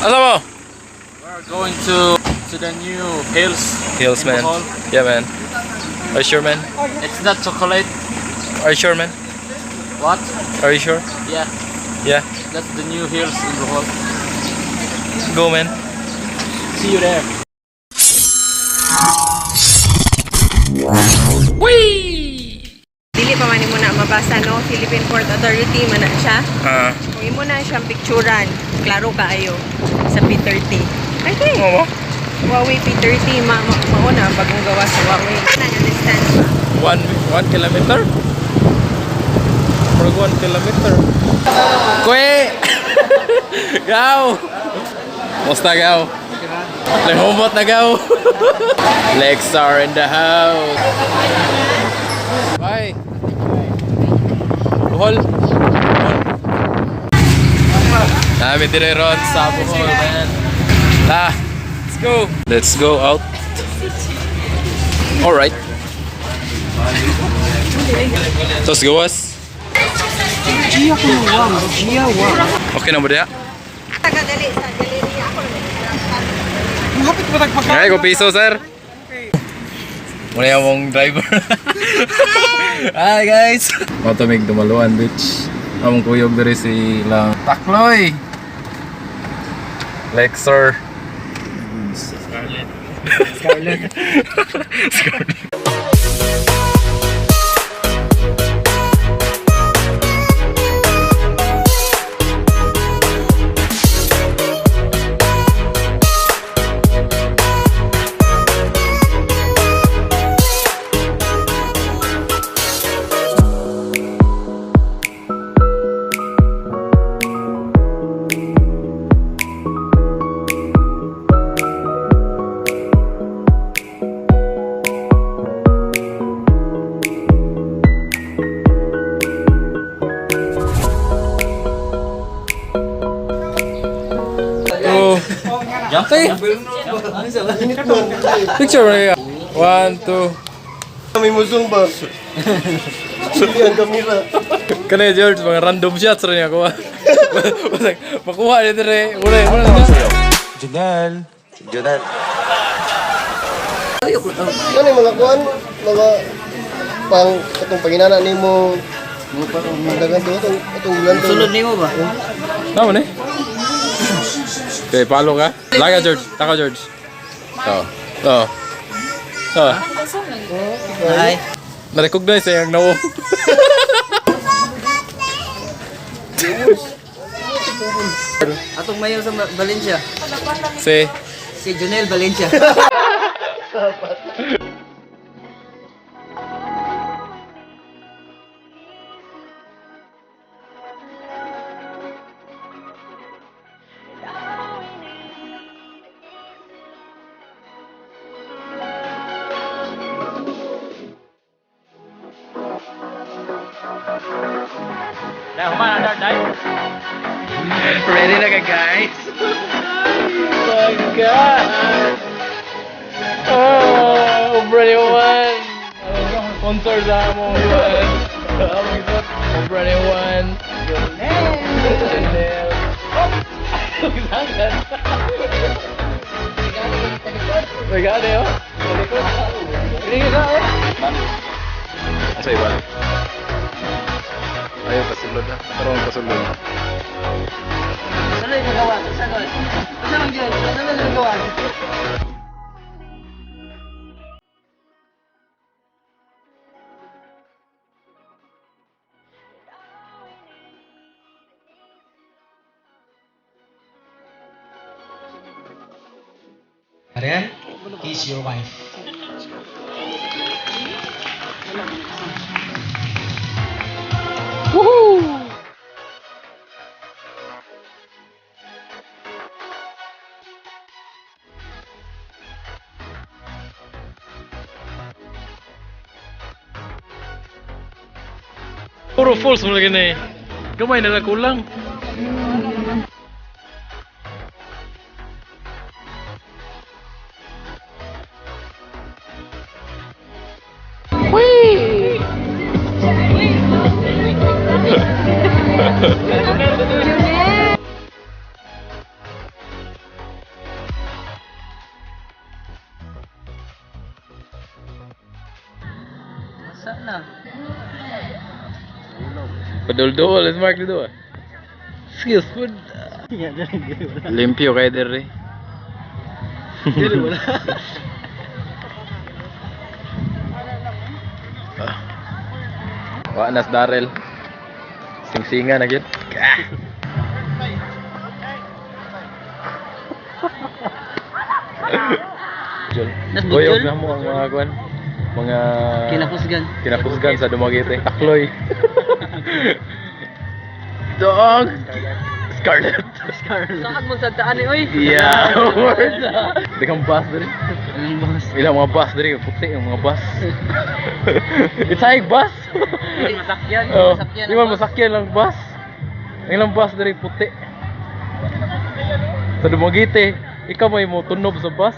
Asa mo? We're going to the new hills. Hills, man. Bohol. Yeah, man. Are you sure, man? It's not chocolate. Are you sure, man? What? Are you sure? Yeah, Yeah. that's the new hills in Bohol. Go, man. See you there. Dili pa man mo na mabasa, no? Philippine Port Authority man na siya. Kung imo na siyang picturean, klaro kaayo sa P30. Okay. Oo. Huawei P30 mauna bagong gawa sa Huawei. Understand ba? 1 kilometer? For 1 kilometer. Kwe! Gaw! Musta gaw? Lehomot na gaw! Legs are in the house. Bye! Bohol! Namin dire ron sa Bohol, man. Let's go! Let's go out. Alright. Let's go, us. Okay na ba diya? Tagadali sa galeria ako. Ay, ko piso, sir. Muna yung mong driver. Hi, guys. Matamig Dumaloan Beach. Among kuyog dari si lang Takloy. Lexer. Scarlet. Picture mo 1, 2. Kami musong ba? Hindi ang kamera. Kani George, mga random shots rin ako. Makuha dito rin. Ure. Junal. Ano yung mga kuhan? Mga pang itong panginana ni mo. Magdagan to itong bulan to. Sulod nimo ba? Tama na eh. Okay, palo ka. Laga George. Taka George. Oh. Hi. Na-recognize eh yung nawo. Atong mayo sa Valencia. Si Junel Valencia. Ready na ka, guys? Oh my God! Oh, brand new one! Sponsor sa mo one! Brand new one! Chanel! Regalo yun? Hindi ka oh! Asa iwan? Ayaw kasulod na. Parang kasulod. Ano yung nagawa? Saan ang dyan? Ano yung nagawa? Ariel, kiss your wife. Woohoo! Puro false mo lagi na eh. Gamay na lang kulang. Sana. Padul-dul, is mark dito. Skills food. Limpyo kayo dere. Dili wala. Wa nas Darrell. Sing-singa na gyud. Goyog na mo ang mga kwan. Mga kinapusgan sa Dumaguete. Takloy. Dog. Scarlet. Saan mo sa daan ni oy? Yeah. Dekang bus diri. Ilang mga bus diri, puti yung mga bus. It's like bus. Masakyan, Oh, di man masakyan lang bus. Ang ilang bus diri puti. Sa Dumaguete, ikaw may mo tunob sa bus.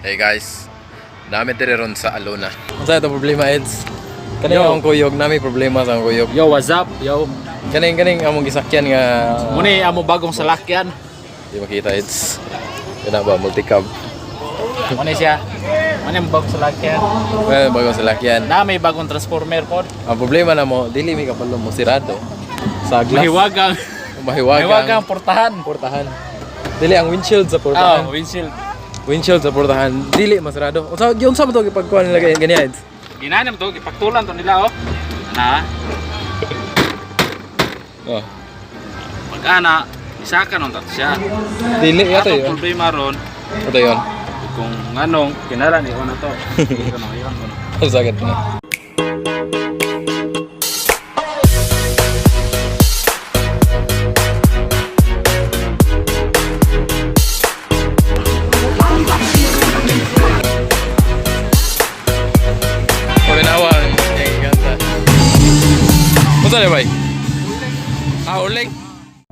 Hey guys, namin dire ron sa Alona. Unsa ito problema, Eds? Kaning among kuyog, nami problema sa among kuyog. Yo, what's up? Yo. Kaning among gisakyan nga Muni amo bagong salakyan. di makita, Eds. Kana ba multicab? Muni siya. Muni ang bagong salakyan. Well, bagong salakyan. Na may bagong transformer pod. Ang problema na mo, dili mi kapalo mo sirado. Sa glass. Mahiwagang. Mahiwagang portahan. Portahan. Dili ang windshield sa portahan. Oh, windshield. Windshield sa portahan, dili masarado. Unsa mo to gipagkuan nila ganyan? Ginanam to, ipaktulan to nila oh. Na. Oh. Pag-ana, isa ka nun tato siya. Dili yato Atong yun. problema ron, Ito yun. kung anong kinalan yun na to. Ano yun? Ang sakit na. Pabinawan. Ang ganda. Punta na ba? Uling.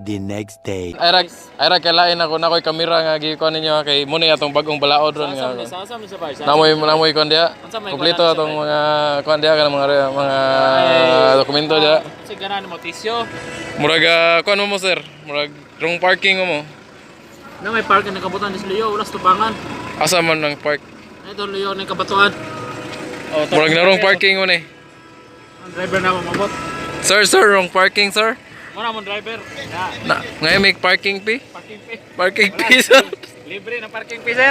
The next day. Ay kalain ako na ko'y kamera nga gikuan ninyo kay muna atong bagong balaod ron nga. Sasam sa bay. Namoy kon dia. Kompleto atong mga kuan dia kana mga dokumento dia. Sige na mo tisyo. Murag kuan mo sir. Murag wrong parking mo. Na may park na kabutan ni Leo, wala sa tubangan. Asa man ang park? Ito Leo ni kabatuan. Oh, Murag na wrong parking mo ni. Ang driver na mamabot. Sir, wrong parking sir. Muna mo driver. Na, ngayon may parking fee? Parking fee. Parking fee sir. Libre na parking fee, sir.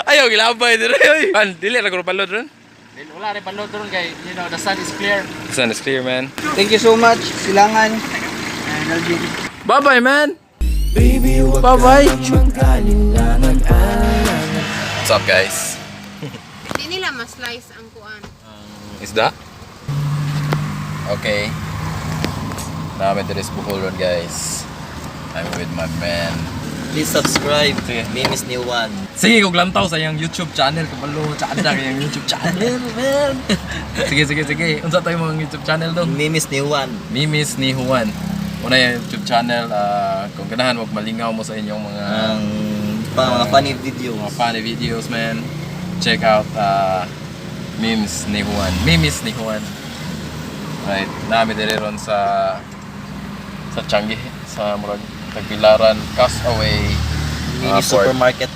Ayaw gilabay dire. Pan, dili ra ko palod ron. Wala rin palod doon kay, the sun is clear. The sun is clear, man. Thank you so much, Silangan. Bye-bye, man. Bye-bye. What's up, guys? Hindi nila ma-slice ang kuan. Isda? Okay. Namin dito sa Bohol ron, guys. I'm with my friend. Please subscribe. Mimis ni Juan. Sige, kung lantaw sa yung YouTube channel. Kapalo, tsada yung YouTube channel, man. Sige. Unsa tayo mga YouTube channel doon? Mimis ni Juan. Mimis ni Juan. Una yung YouTube channel. Kung ganahan, wag malingaw mo sa inyong mga Mga funny videos. mga funny videos, man. Check out Mimis ni Juan. Mimis ni Juan. Right. Namin dito ron sa Changi. Sa Murag Tagbilaran, Castaway Mini port. supermarket.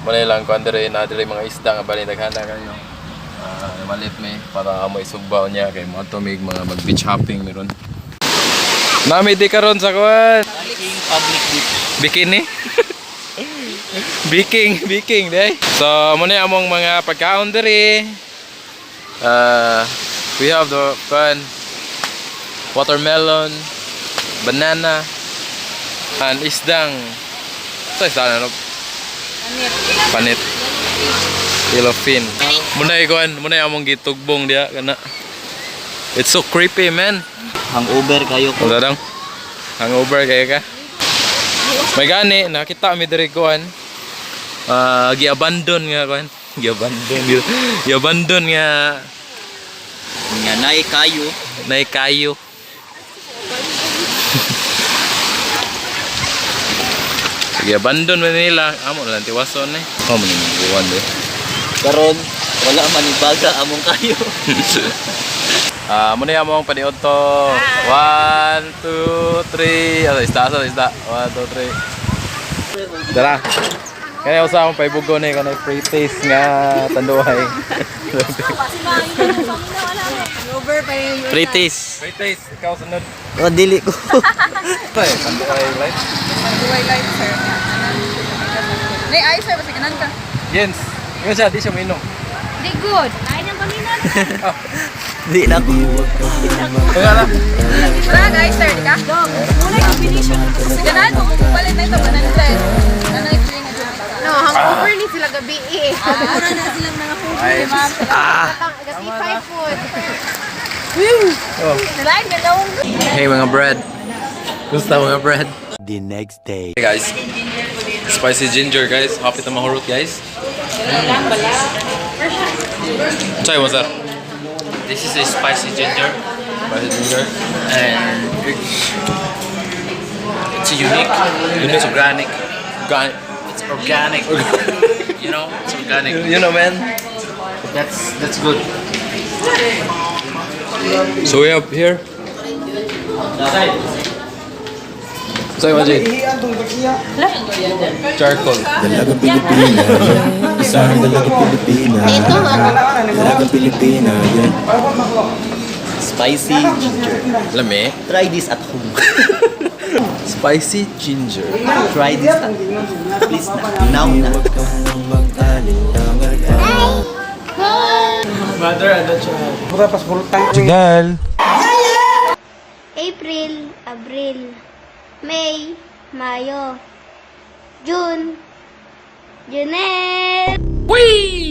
Muna lang kung andre na dire mga isda nga bali daghana kayo. Malit may para mo isugbaw niya kay mo to mig mga mag beach hopping meron. Nami di karon sa kuan. Public Bikini. Biking day. So muna among mga pagkaon dire. We have the fun watermelon, banana, and isdang. Ito isda na panit. Yellowfin. Muna among gitugbong dia kana. It's so creepy, man. Hangover kayo ko. Ano daw? Hangover kayo ka? May gani, nakita mi diri kuan. Gi-abandon nga kuan. Gi-abandon nga Nga nay kayo. nay kayo. Sige, abandon mo nila. Amo na lang tiwason eh. Amo na yung iwan eh. Karon, wala man ibaga among kayo. Muna yung among paniod to. 1, 2, 3. Isda. 1, 2, 3. Tara. Kaya usa akong paibugo na yung free taste nga tanduhay. Over pa yung Free taste. Free taste. Ikaw sunod. O, dili ko. Ay, tanduhay light. Duway light, sir. May ay, sir. Basta kanan ka. Jens. Ngayon siya, di siya minom. Di good. Ay, nang paminan. Di na ko. Kaya na. Wala, guys, sir. Di ka? Dong. Muna yung combination. Ganan mo, kukupalit na ito. Ganan ito. Ganan ito. No, hangover ni sila gabi eh. Mura na silang nangahuver, di ba? Gabi 5 food. Sila, ganong. Hey mga bread. Gusto mga bread. The next day. Hey guys. Spicy ginger guys. Hapit na mahurot guys. Try what's that? This is a spicy ginger. Spicy ginger. And it's unique. It's organic. It's organic. You know, it's organic. You know man. That's good. So we have here. Say what it? Charcoal. Dalagang Pilipina, yan. Isang dalagang Pilipina. Dalagang Pilipina, yan. Spicy ginger. Lami. Try this at home. Spicy ginger. Try this at home. Please na. Now na. Huwag ka nang mag-alinlangan. Sigal. April, Abril, May, Mayo, June, Junel. Whee!